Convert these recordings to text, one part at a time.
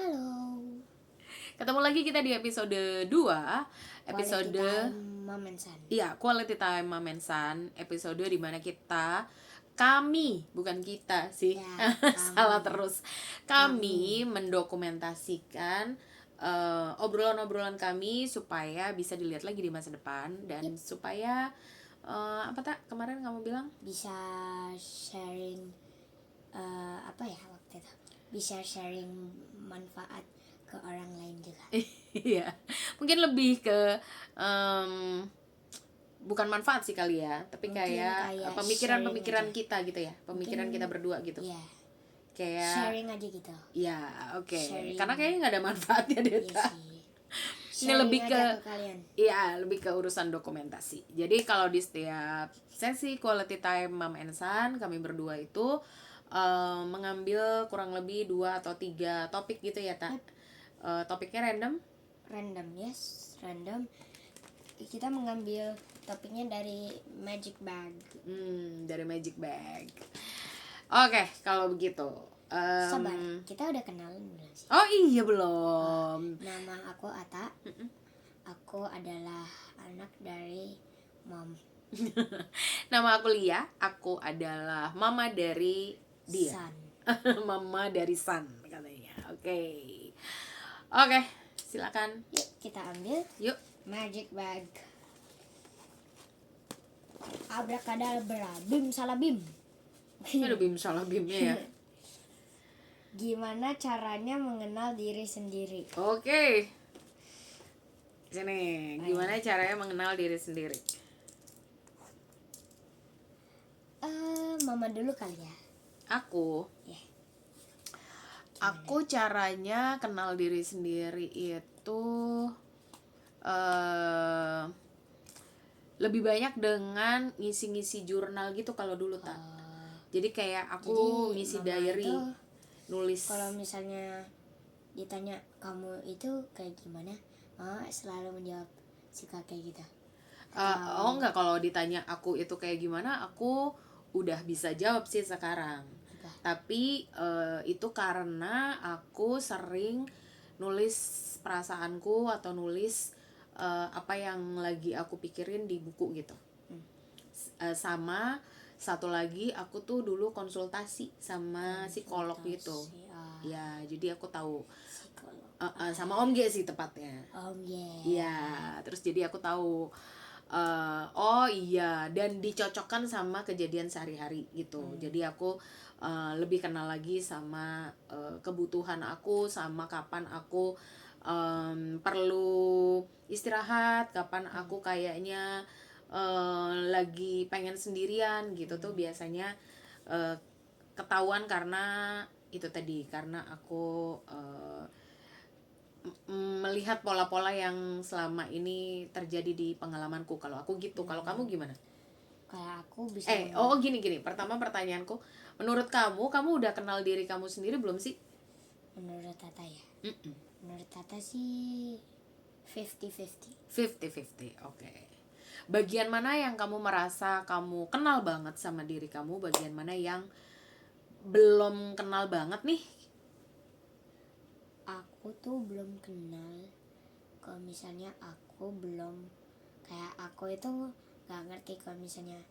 Halo. Ketemu lagi kita di episode 2. Quality time Mom and Son. Iya, Quality Time Mom and Son. Episode dimana kami, bukan kita sih Ya, salah kami. terus. Kami mendokumentasikan obrolan-obrolan kami supaya bisa dilihat lagi di masa depan. Dan supaya apa tak kemarin kamu bilang? Bisa sharing apa ya waktu itu? Bisa sharing manfaat ke orang lain juga. Iya, mungkin lebih ke bukan manfaat sih kali ya, tapi Mungkin kayak kayak pemikiran-pemikiran sharing aja. kita gitu ya, pemikiran Mungkin, kita berdua gitu. Iya, Kayak sharing aja gitu. ya, oke. Sharing. Karena kayaknya nggak ada manfaatnya Iya Deta. sih. Ini Sharing lebih aja ke kalian. iya, lebih ke urusan dokumentasi. Jadi kalau di setiap sesi Quality Time Mom and Son, kami berdua itu mengambil kurang lebih 2 atau 3 topik gitu ya, Tak. Topiknya random. Random, yes, random. Kita mengambil topiknya dari Magic Bag. Dari Magic Bag. Oke, kalau begitu. Sabar, kita udah kenalan belum sih? Oh iya belum. Nama aku Ata. Aku adalah anak dari Mom Nama aku Lia. Aku adalah mama dari dia. San. Mama dari San katanya. Oke, silakan. Yuk kita ambil Yuk. Magic Bag. Abrakadabra, bim salah bim. Ada bim salah bimnya ya. Gimana caranya mengenal diri sendiri? Oke. Sini, gimana caranya mengenal diri sendiri? Mama dulu kali ya. Aku Yeah. Aku caranya kenal diri sendiri itu lebih banyak dengan ngisi-ngisi jurnal gitu kalau dulu tak. Jadi kayak aku Jadi, ngisi Mama diary, itu nulis. Kalau misalnya ditanya kamu itu kayak gimana, Mama selalu menjawab suka kayak gitu. Oh enggak, kalau ditanya aku itu kayak gimana, aku udah bisa jawab sih sekarang. Apa? Tapi itu karena aku sering nulis perasaanku atau nulis apa yang lagi aku pikirin di buku gitu. Sama satu lagi, aku tuh dulu konsultasi sama psikolog gitu. Ya, jadi aku tahu Psikolog. sama Om G sih tepatnya. Om G. Iya, terus jadi aku tahu oh iya, dan dicocokkan sama kejadian sehari-hari gitu. Jadi aku lebih kenal lagi sama kebutuhan aku, sama kapan aku perlu istirahat, kapan aku kayaknya lagi pengen sendirian gitu. Tuh biasanya ketahuan karena itu tadi, karena aku melihat pola-pola yang selama ini terjadi di pengalamanku. Kalau aku gitu. Kalau kamu gimana? Kayak aku bisa Gini. Pertama pertanyaanku, menurut kamu udah kenal diri kamu sendiri belum sih? menurut Tata ya. Menurut Tata sih 50-50. 50-50, oke. Bagian mana yang kamu merasa kamu kenal banget sama diri kamu? Bagian mana yang belum kenal banget nih? Aku tuh belum kenal. Kalau misalnya aku belum, kayak aku itu nggak ngerti kalau misalnya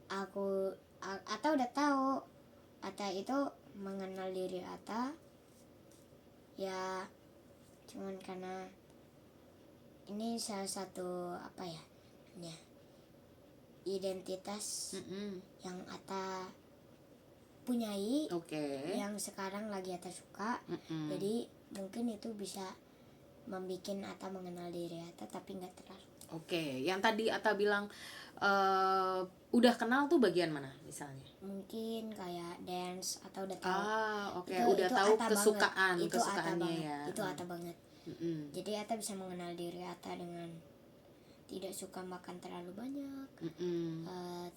Ata udah tahu Ata itu mengenal diri Ata ya, cuman karena ini salah satu apa ya, identitas yang Ata punyai, yang sekarang lagi Ata suka. Jadi mungkin itu bisa membuat Ata mengenal diri Ata, tapi nggak terlalu. Yang tadi Ata bilang udah kenal tuh bagian mana misalnya? Mungkin kayak dance, atau udah tahu. Udah tahu Ata kesukaannya banget. ya. Itu Ata banget. Jadi Ata bisa mengenal diri Ata dengan tidak suka makan terlalu banyak,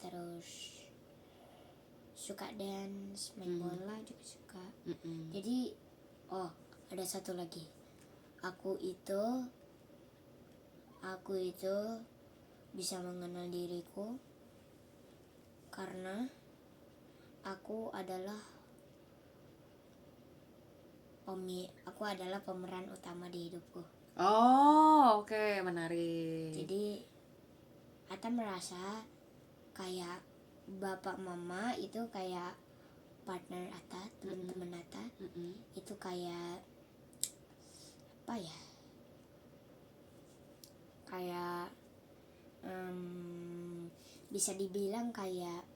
terus suka dance, main bola juga suka. Jadi ada satu lagi, aku itu bisa mengenal diriku karena aku adalah aku adalah pemeran utama di hidupku. Oh, oke, menarik. Jadi Ata merasa kayak bapak mama itu kayak partner Ata, teman-teman Ata. Itu kayak apa ya? Kayak bisa dibilang kayak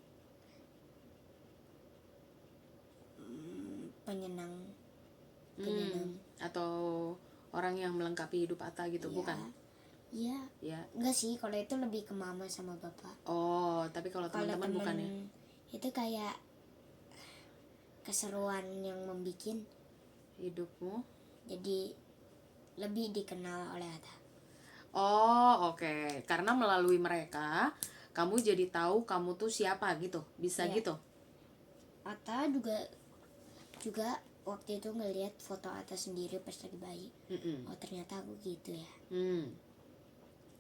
penyenang atau orang yang melengkapi hidup Ata gitu, Iya. bukan? Iya. Ya. Enggak sih, kalau itu lebih ke mama sama bapak. Oh, tapi kalau teman-teman bukan ya? Itu kayak keseruan yang membikin hidupmu jadi lebih dikenal oleh Ata. Oh, oke. Karena melalui mereka kamu jadi tahu kamu tuh siapa gitu. Bisa Iya. gitu. Ata juga waktu itu ngelihat foto Ata sendiri pas lagi bayi. Oh, ternyata aku gitu ya.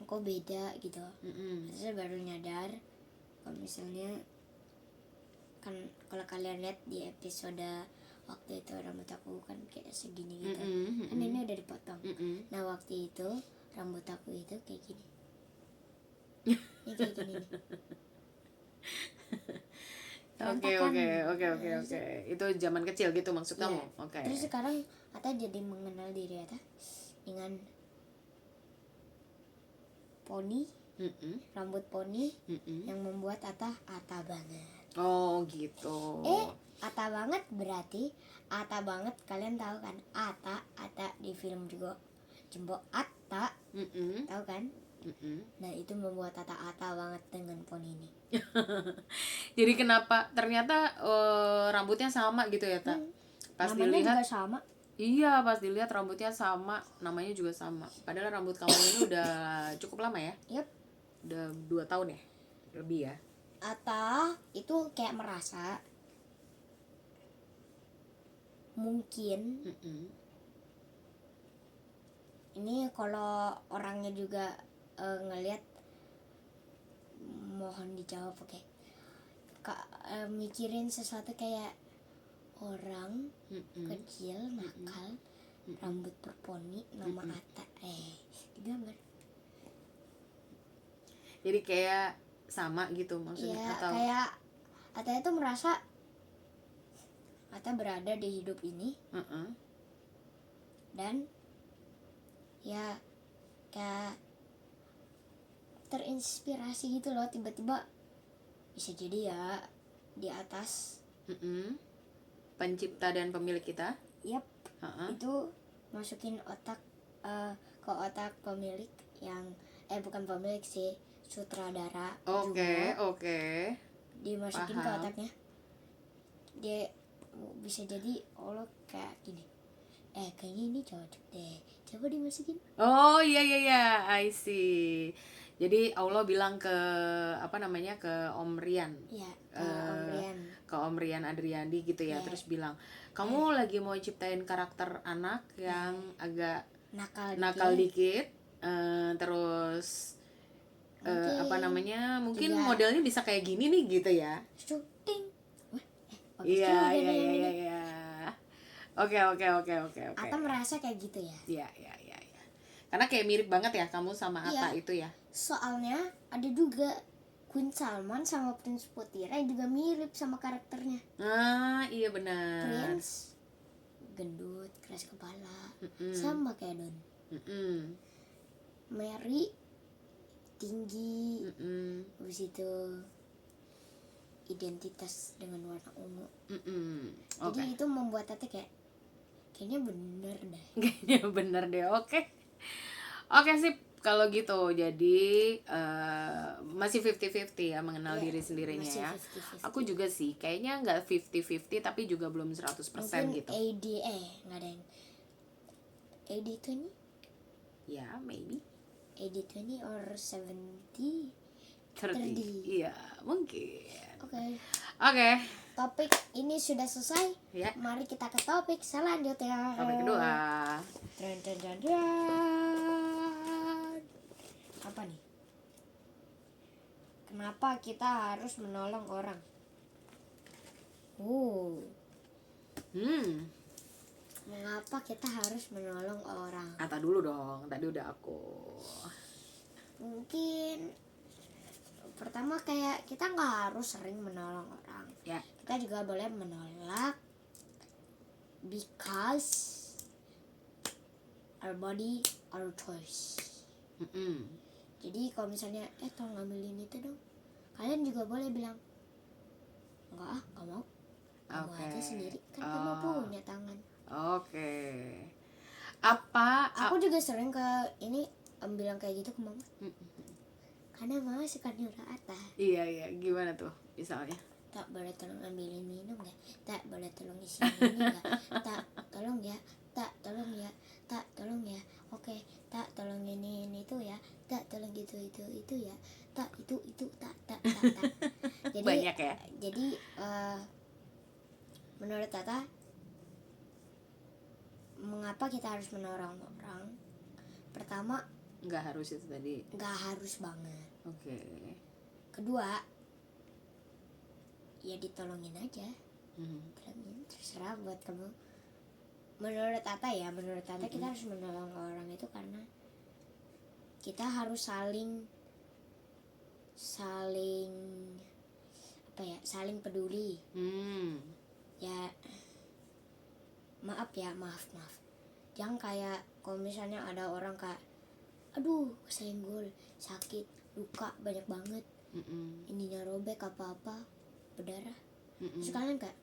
Aku beda gitu. Saya baru nyadar kalau misalnya kan kalau kalian lihat di episode waktu itu rambut aku kan kayak segini gitu. Kan ini udah dipotong. Nah, waktu itu rambut aku itu kayak gini. Ini kayak gini nih. Oke. Itu zaman kecil gitu maksud kamu? Oke. Terus sekarang Ata jadi mengenal diri Ata dengan poni, rambut poni yang membuat Ata banget. Oh gitu. Ata banget berarti Ata banget, kalian tahu kan? Ata di film juga Jumbo Ata, tahu kan? Nah, itu membuat Ata banget dengan poni ini. Jadi kenapa ternyata rambutnya sama gitu ya, Tak? Pas namanya dilihat juga sama. Iya, pas dilihat rambutnya sama, namanya juga sama. Padahal rambut kamu ini udah cukup lama ya? Yep. Udah 2 tahun ya? Lebih ya? Ata itu kayak merasa mungkin ini kalau orangnya juga ngelihat, mohon dijawab, oke? Mikirin sesuatu kayak orang kecil nakal, rambut berponi, nama Ata, digambar. Jadi kayak sama gitu maksudnya? Iya, atau kayak Ata itu merasa Ata berada di hidup ini dan ya kayak terinspirasi gitu loh, tiba-tiba bisa jadi ya di atas pencipta dan pemilik kita. Yap. Itu masukin otak ke otak pemilik yang bukan pemilik sih, sutradara. Oke. Dimasukin Paham. ke otaknya, dia bisa jadi Allah kayak gini, kayaknya ini cocok deh, coba dimasukin. Oh iya, I see. Jadi Allah bilang ke ke Om Rian. Iya, Om Rian. Ke Om Rian Adriandi gitu ya. Terus bilang, kamu lagi mau ciptain karakter anak yang agak nakal dikit. Terus mungkin juga modelnya bisa kayak gini nih gitu ya. Syuting. Iya. Oke. Ata merasa kayak gitu ya. Iya. Karena kayak mirip banget ya kamu sama Ata itu ya. Soalnya ada juga Queen Salman sama Prince Putira yang juga mirip sama karakternya. Iya benar. Prince gendut, keras kepala, sama kayak Don. Mary tinggi, habis itu identitas dengan warna ungu. Jadi itu membuat Ata kayaknya bener deh. Oke sip, kalau gitu. Jadi masih 50-50 ya mengenal diri sendirinya ya. 50-50. Aku juga sih kayaknya nggak 50-50 tapi juga belum 100% mungkin gitu. nggak ada yang 80-20. Ya, maybe 80-20 or 70-30. Iya, mungkin. Oke. Topik ini sudah selesai. Ya. Mari kita ke topik selanjutnya. Topik kedua. Apa nih? Kenapa kita harus menolong orang? Mengapa kita harus menolong orang? Kata dulu dong, tadi udah aku. Mungkin pertama kayak kita nggak harus sering menolong orang. Ya. Kita juga boleh menolak because our body, our choice. Jadi kalau misalnya tolong ambilin itu dong, kalian juga boleh bilang enggak mau, kamu aja sendiri, kan kamu punya tangan. Oke. Apa? Aku juga sering ke ini bilang kayak gitu ke mama. Karena mama suka nyuruh atas. Iya, gimana tuh misalnya? Tak boleh tolong ambilin minum nggak? Tak boleh tolong isi ini nggak? Tak tolong ya, tak tolong ya, tak tolong ya. Oke, tak tolong ini itu ya, tak tolong itu ya, tak itu tak. Jadi banyak ya. Jadi menurut Tata, mengapa kita harus menolong orang? Pertama, nggak harus itu tadi. Nggak harus banget. Oke. Kedua, ya ditolongin aja. Tolongin, terserah buat kamu. Menurut Tata kita harus menolong orang itu karena kita harus saling saling peduli. Ya maaf. Jangan kayak kalau misalnya ada orang kayak aduh kesenggol, sakit, luka banyak banget, ininya robek apa berdarah, terus kalian kayak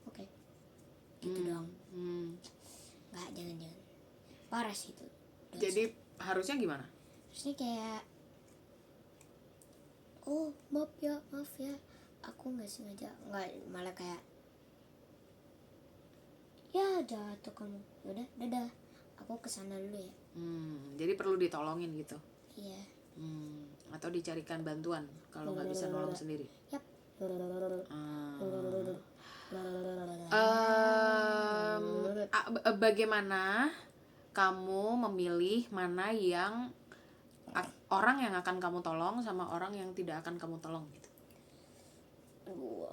oke. Gitu doang. Nggak, jangan parah sih itu dosa. Jadi harusnya gimana? Harusnya kayak maaf ya aku nggak sengaja, nggak, malah kayak ya jatuh kamu, yaudah dadah, aku kesana dulu ya. Jadi perlu ditolongin gitu. Iya. Atau dicarikan bantuan kalau nggak bisa nolong sendiri. Yap. Bagaimana kamu memilih mana yang orang yang akan kamu tolong sama orang yang tidak akan kamu tolong gitu?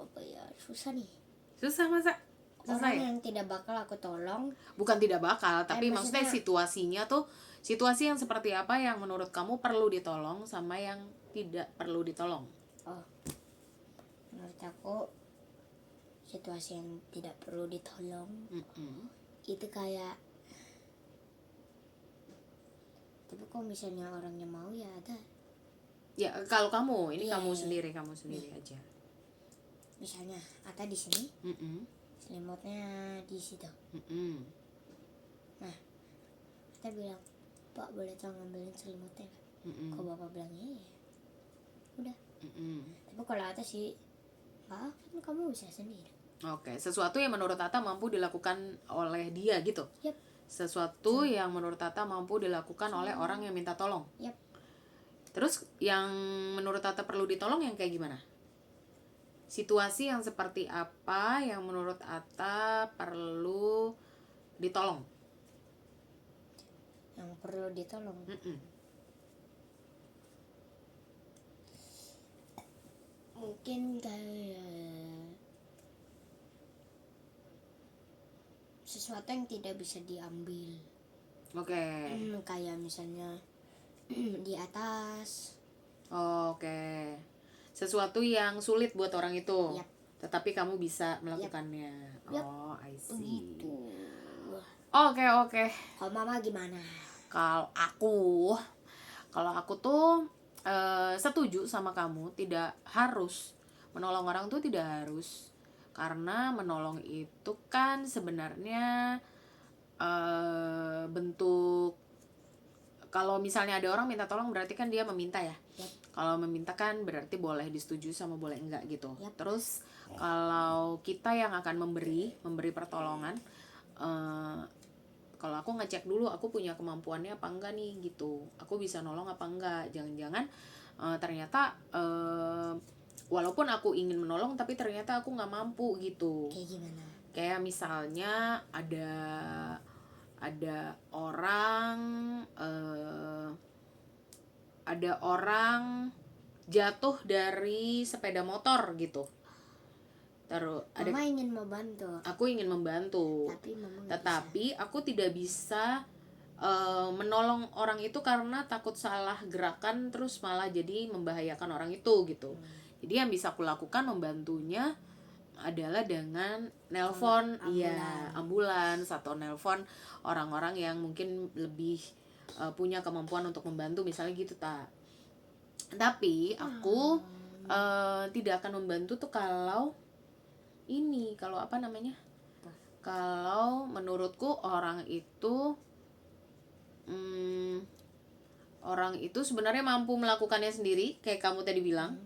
Apa ya, susah nih. Susah masa? Orang yang tidak bakal aku tolong. Bukan tidak bakal, tapi maksudnya situasinya tuh, situasi yang seperti apa yang menurut kamu perlu ditolong sama yang tidak perlu ditolong? Menurut aku situasi yang tidak perlu ditolong itu kayak, tapi kok misalnya orangnya mau ya ada. Ya kalau kamu ini kamu sendiri aja. Misalnya Ata di sini, selimutnya di situ. Nah, Ata bilang, Pak boleh tolong ngambilin selimutnya nggak? Kok Bapak bilang iya, udah. Tapi kalau Ata sih, kan kamu bisa sendiri. Oke, sesuatu yang menurut Tata mampu dilakukan oleh dia gitu. Yap. Sesuatu yang menurut Tata mampu dilakukan oleh orang yang minta tolong. Yap. Terus yang menurut Tata perlu ditolong yang kayak gimana? Situasi yang seperti apa yang menurut Tata perlu ditolong? Yang perlu ditolong. Mungkin kayak sesuatu yang tidak bisa diambil. Oke. Kayak misalnya di atas. Oke. Sesuatu yang sulit buat orang itu. Yap. Tetapi kamu bisa melakukannya. Yap. I see. Begitu. Oke. Kalau Mama gimana? Kalau aku tuh setuju sama kamu, tidak harus menolong orang tuh, tidak harus, karena menolong itu kan sebenarnya bentuk, kalau misalnya ada orang minta tolong berarti kan dia meminta ya. Kalau meminta kan berarti boleh disetujui sama boleh enggak gitu. Terus kalau kita yang akan memberi pertolongan, kalau aku ngecek dulu aku punya kemampuannya apa enggak nih gitu, aku bisa nolong apa enggak. Jangan-jangan ternyata walaupun aku ingin menolong tapi ternyata aku nggak mampu gitu. Kayak gimana? Kayak misalnya ada orang jatuh dari sepeda motor gitu. Terus ada, Mama ingin membantu. aku ingin membantu, Tapi Mama nggak tetapi aku tidak bisa menolong orang itu karena takut salah gerakan terus malah jadi membahayakan orang itu gitu. Jadi yang bisa aku lakukan membantunya adalah dengan nelpon, iya, ambulans atau nelpon orang-orang yang mungkin lebih punya kemampuan untuk membantu misalnya gitu tak. Tapi aku tidak akan membantu tuh kalau ini, kalau apa namanya? Kalau menurutku orang itu orang itu sebenarnya mampu melakukannya sendiri kayak kamu tadi bilang,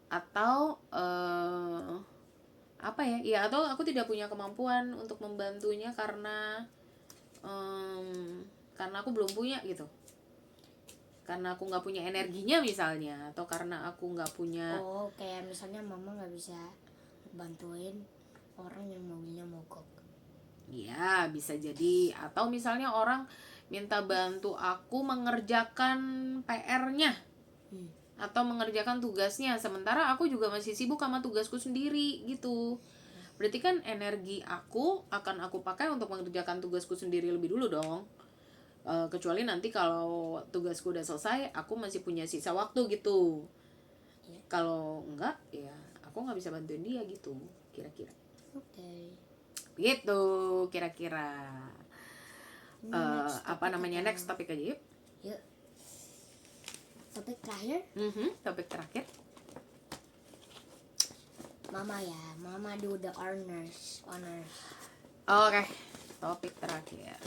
atau apa ya? Ya atau aku tidak punya kemampuan untuk membantunya karena aku belum punya gitu. Karena aku nggak punya energinya misalnya, atau karena aku nggak punya. Oh, kayak misalnya Mama nggak bisa bantuin orang yang mobilnya mogok. Iya, bisa jadi. Atau misalnya orang minta bantu aku mengerjakan PR-nya atau mengerjakan tugasnya, sementara aku juga masih sibuk sama tugasku sendiri gitu. Berarti kan energi aku akan aku pakai untuk mengerjakan tugasku sendiri lebih dulu dong. Kecuali nanti kalau tugasku udah selesai, aku masih punya sisa waktu gitu. Kalau enggak, ya aku nggak bisa bantuin dia gitu, kira-kira. Oke. Gitu kira-kira. Apa namanya, next topik aja yuk. Yuk. Topik terakhir. Topik terakhir. Mama ya, Mama do the honors. Oke, topik terakhir.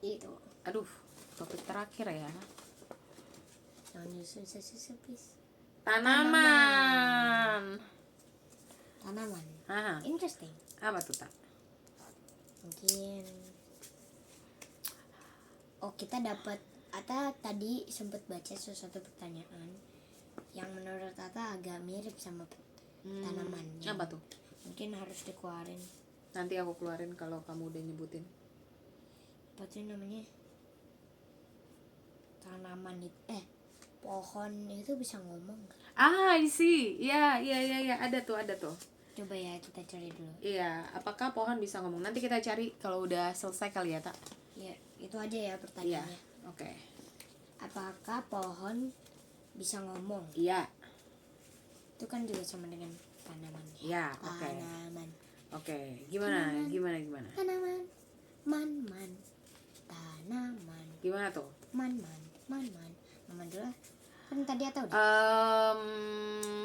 Itu. Aduh, topik terakhir ya. Jangan susah-susah, please. Tanaman. Interesting. Apa tuh tak? Mungkin kita dapat Ata tadi sempat baca sesuatu pertanyaan yang menurut Ata agak mirip sama tanaman. Apa tuh? Mungkin harus dikeluarin. Nanti aku keluarin kalau kamu udah nyebutin. Apa tuh namanya? Tanaman itu pohon itu bisa ngomong. I see. Ya, ada tuh. Coba ya kita cari dulu. Iya, apakah pohon bisa ngomong? Nanti kita cari kalau udah selesai kali ya, tak? Ya, itu aja ya pertanyaannya. Iya, oke. Apakah pohon bisa ngomong? Iya. Itu kan juga sama dengan tanaman. Iya, oke. Tanaman. Oke, gimana? Tanaman. Man. Tanaman. Gimana tuh? Man. Mama dulu. Kan tadi Ata udah.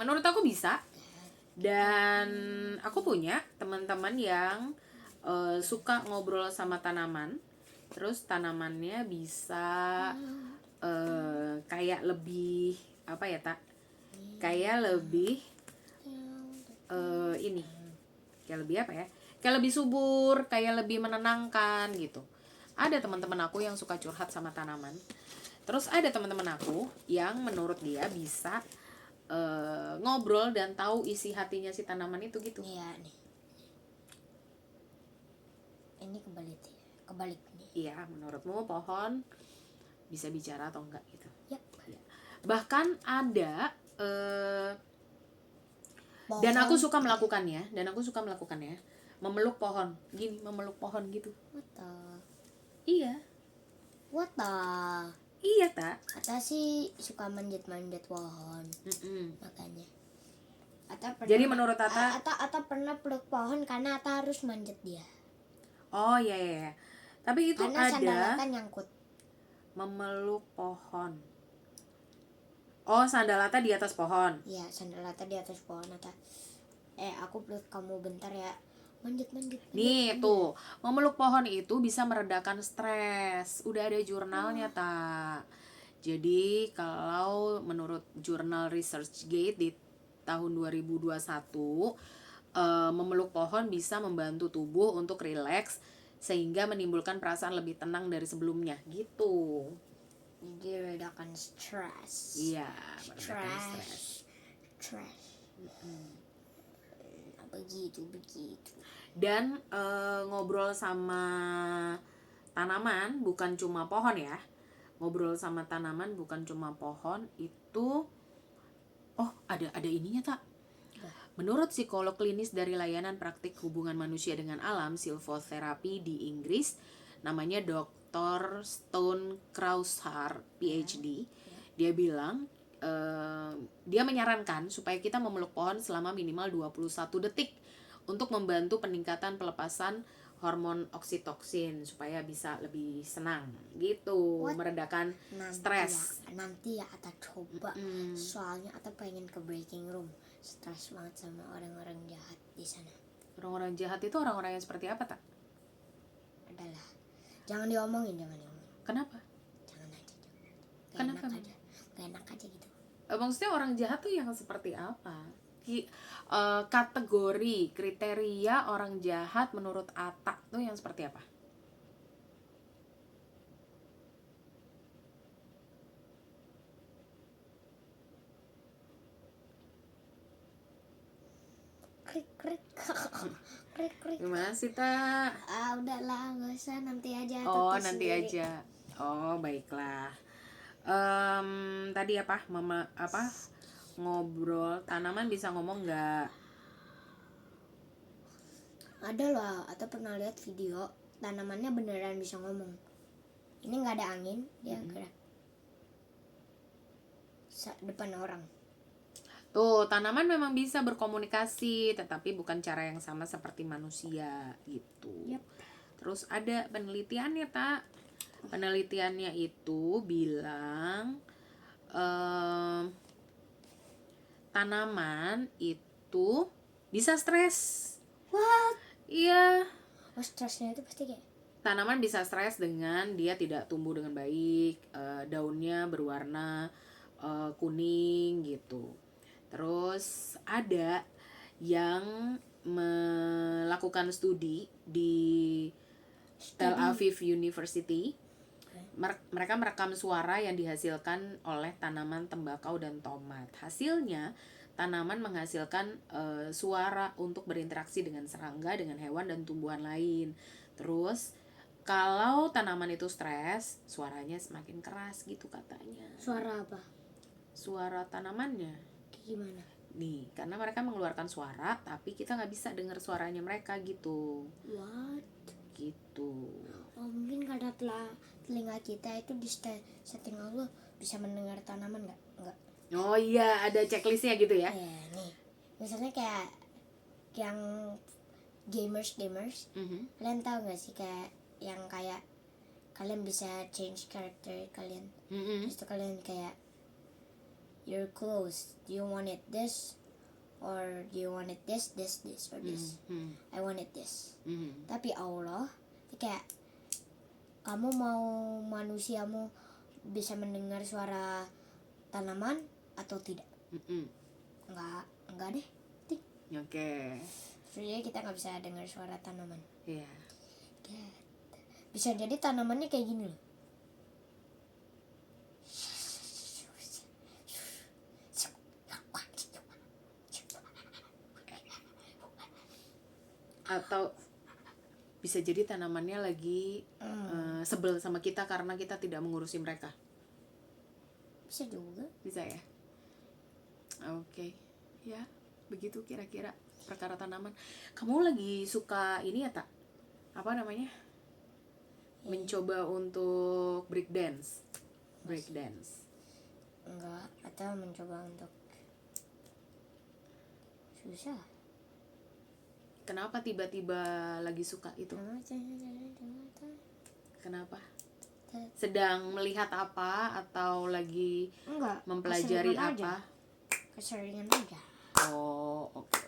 Menurut aku bisa. Dan aku punya teman-teman yang suka ngobrol sama tanaman. Terus tanamannya bisa kayak lebih apa ya, tak? Kayak lebih ini. Kayak lebih apa ya? Kayak lebih subur, kayak lebih menenangkan gitu. Ada teman-teman aku yang suka curhat sama tanaman. Terus ada teman-teman aku yang menurut dia bisa ngobrol dan tahu isi hatinya si tanaman itu gitu. Iya nih. Ini kebalik nih. Iya, menurutmu pohon bisa bicara atau enggak gitu? Yap. Ya. Bahkan ada dan aku suka melakukannya, memeluk pohon, memeluk pohon gitu. What the? Iya tak? Ata sih suka manjat pohon. Makanya. Jadi menurut Ata pernah peluk pohon karena Ata harus manjat dia. Oh iya. Tapi itu karena ada sandal Ata nyangkut. Memeluk pohon. Oh, sandal Ata di atas pohon. Iya, sandal Ata di atas pohon. Ata aku peluk kamu bentar ya. Manjat. Nih tuh, memeluk pohon itu bisa meredakan stres. Udah ada jurnalnya tak. Jadi kalau menurut jurnal ResearchGate di tahun 2021, memeluk pohon bisa membantu tubuh untuk rileks sehingga menimbulkan perasaan lebih tenang dari sebelumnya gitu. Jadi meredakan stres. Iya, meredakan stres. Begitu. Dan ngobrol sama tanaman bukan cuma pohon ya. Ngobrol sama tanaman bukan cuma pohon itu Oh, ada ininya tak? Menurut psikolog klinis dari layanan praktik hubungan manusia dengan alam Silvotherapy di Inggris, namanya Dr. Stone Kraushaar, PhD, dia bilang dia menyarankan supaya kita memeluk pohon selama minimal 21 detik untuk membantu peningkatan pelepasan hormon oksitoksin supaya bisa lebih senang gitu, meredakan stres. Nanti ya Ata coba, soalnya Ata pengen ke breaking room, stres banget sama orang-orang jahat di sana. Orang-orang jahat itu orang-orang yang seperti apa tak? Adalah, jangan diomongin. Kenapa? Jangan aja. Kenapa? Gak enak aja gitu. Maksudnya orang jahat tuh yang seperti apa? Kategori, kriteria orang jahat menurut Ata tuh yang seperti apa? Krik. Gimana sih, Tak? Udahlah, nggak usah, nanti aja. Nanti aja. Baiklah. Tadi Mama ngobrol tanaman bisa ngomong nggak? Ada lah, atau pernah lihat video tanamannya beneran bisa ngomong. Ini nggak ada angin, dia gerak depan orang. Tuh, tanaman memang bisa berkomunikasi, tetapi bukan cara yang sama seperti manusia gitu. Yep. Terus ada penelitiannya, Tak. Penelitiannya itu bilang tanaman itu bisa stres. What? Iya. Stresnya itu pasti kayak Tanaman bisa stres dengan dia tidak tumbuh dengan baik, daunnya berwarna kuning gitu. Terus ada yang melakukan studi di Tel Aviv University. Mereka merekam suara yang dihasilkan oleh tanaman tembakau dan tomat. Hasilnya, tanaman menghasilkan suara untuk berinteraksi dengan serangga, dengan hewan dan tumbuhan lain. Terus, kalau tanaman itu stres, suaranya semakin keras gitu katanya. suara apa? Suara tanamannya. Gimana? Nih, karena mereka mengeluarkan suara, tapi kita nggak bisa dengar suaranya mereka gitu. What? Gitu. Oh, mungkin karena telinga kita itu di setting Allah bisa mendengar tanaman nggak? Oh iya, ada checklistnya gitu ya? Nih, misalnya kayak yang gamers. Kalian tahu nggak sih kayak yang kayak kalian bisa change character kalian. Terus itu kalian kayak your clothes, do you want it this or do you want it this or this? I want it this. Tapi Allah kayak kamu mau manusiamu bisa mendengar suara tanaman atau tidak? Enggak deh. Oke. Jadi kita nggak bisa dengar suara tanaman. Iya. Bisa jadi tanamannya kayak gini loh. Atau bisa jadi tanamannya lagi sebel sama kita karena kita tidak mengurusi mereka. Bisa juga. Bisa ya. Oke. Ya, begitu kira-kira perkara tanaman. Kamu lagi suka ini ya, Tak? Apa namanya? Mencoba untuk break dance. Enggak, atau mencoba untuk susah. Kenapa tiba-tiba lagi suka itu? Kenapa? Sedang melihat apa atau lagi Enggak, mempelajari apa? Keseringan aja. Oh, oke.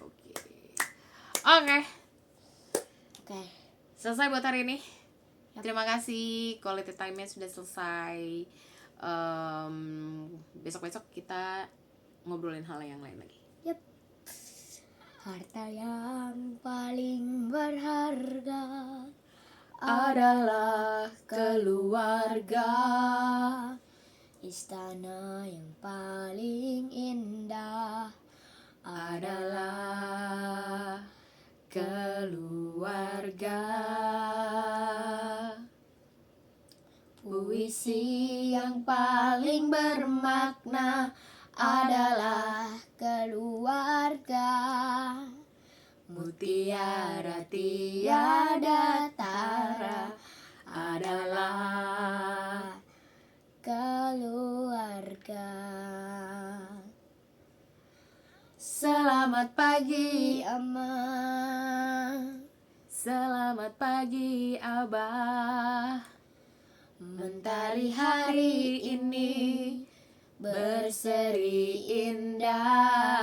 Selesai buat hari ini. Terima kasih, quality time-nya sudah selesai. Besok-besok kita ngobrolin hal yang lain lagi. Yep. Harta yang paling berharga adalah keluarga. Istana yang paling indah adalah keluarga. Puisi yang paling bermakna adalah mutiara tiada tara adalah keluarga. Selamat pagi, Ama, selamat pagi Abah. Mentari hari ini berseri indah.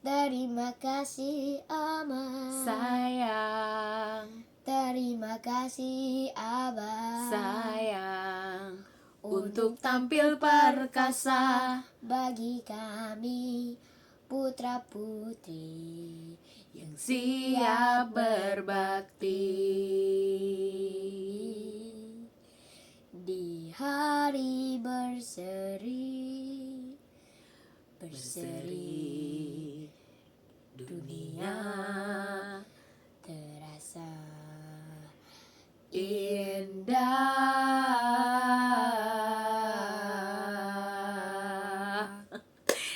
terima kasih Ama, Sayang, terima kasih Abah, sayang, untuk tampil perkasa bagi kami putra putri yang siap berbakti. di hari berseri Dunia terasa indah.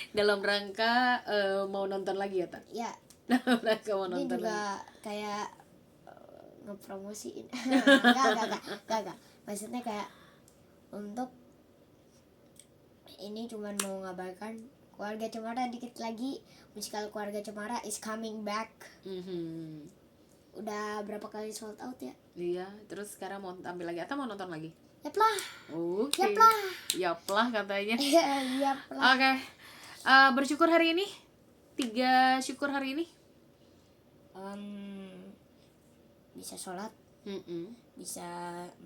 Dalam rangka mau nonton lagi ya, Tak? ya. Dalam rangka mau Ini nonton lagi. juga kayak ngepromosiin. Enggak. Maksudnya kayak untuk ini cuman mau ngabarkan Keluarga Cemara dikit lagi, musikal Keluarga Cemara is coming back. Udah berapa kali sold out ya? Iya, terus sekarang mau tampil lagi atau mau nonton lagi? Yaplah. Oke. Yaplah. Yaplah katanya. Yaplah. Oke. Bersyukur hari ini. 3 syukur hari ini. Bisa sholat, bisa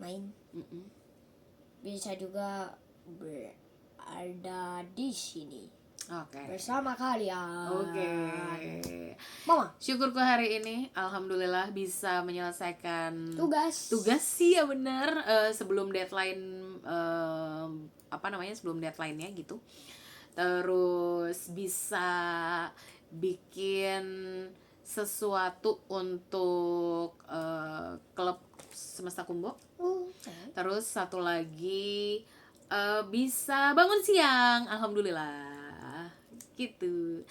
main, bisa juga berada di sini Oke. bersama kalian. Oke. Mama, Syukurku hari ini alhamdulillah bisa menyelesaikan tugas sih ya benar sebelum deadline sebelum deadline-nya gitu. Terus bisa bikin sesuatu untuk klub Semesta Kumbo. Terus satu lagi bisa bangun siang, alhamdulillah gitu.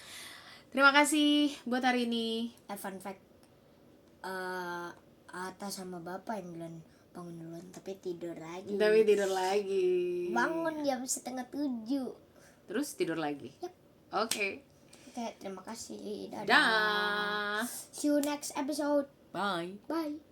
Terima kasih buat hari ini. fun fact, Ata sama bapak yang bilang bangun duluan tapi tidur lagi. Bangun jam 6:30. Terus tidur lagi. Yap. Oke. Oke, terima kasih. Dah. See you next episode. Bye. Bye.